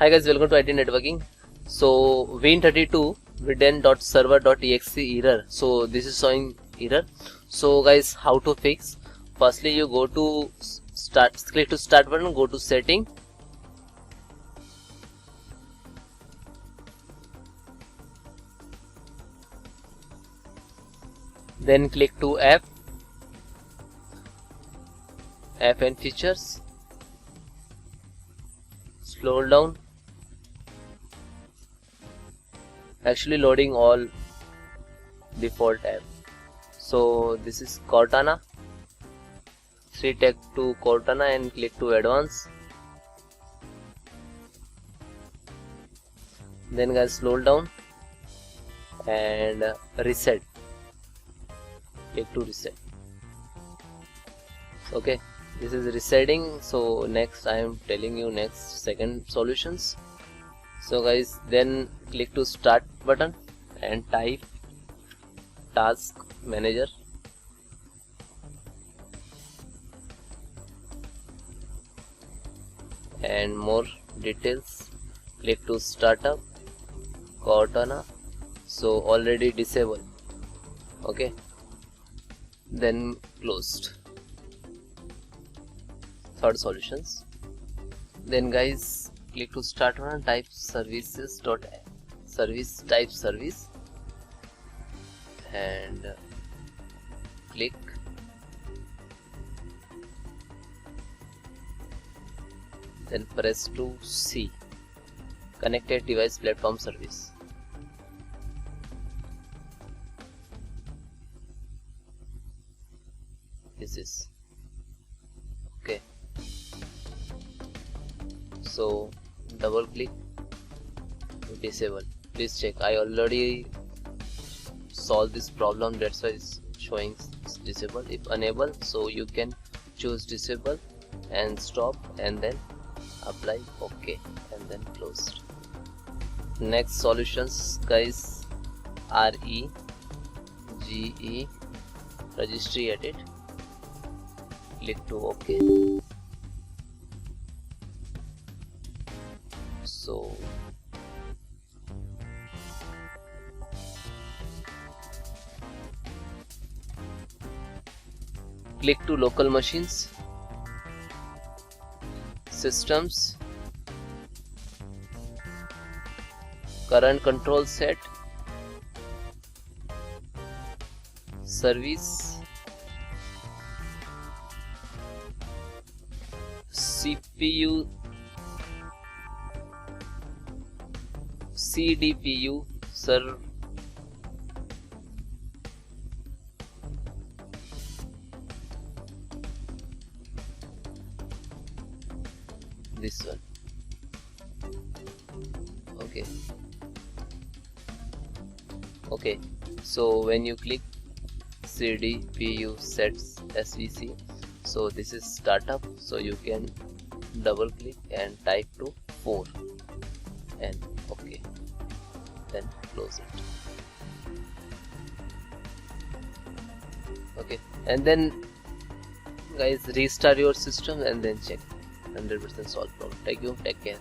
Hi guys, welcome to IT Networking. So Win32bridge.Server.exe error. So this is showing error. So guys, how to fix? Firstly, you go to click to start button, go to setting. Then click to app and features. Scroll down. Actually loading all default app. So this is Cortana. Take to Cortana and click to advanced. Then guys, scroll down and reset. Click to reset. Okay, this is resetting. So next I am telling you next second solutions. So guys, then click to start button and type task manager. And more details, click to startup Cortana. So already disabled. Okay, then closed. Third solutions. Then guys, click to start button, type service type service and click. Then press to C, connected device platform service. This is okay. So double click, disable. Please check. I already solved this problem, that's why it's showing disable. If unable, so you can choose disable and stop and then apply OK and then closed. Next solutions guys, REGE registry edit. Click to OK. So click to local machines, systems, current control set, service, CPU, CDPU, server. This one. Okay, so when you click CDPU sets SVC, so this is startup, so you can double click and type to 4 and OK, then close it. Okay, and then guys, restart your system and then check. 100% solved problem. Thank you, take care.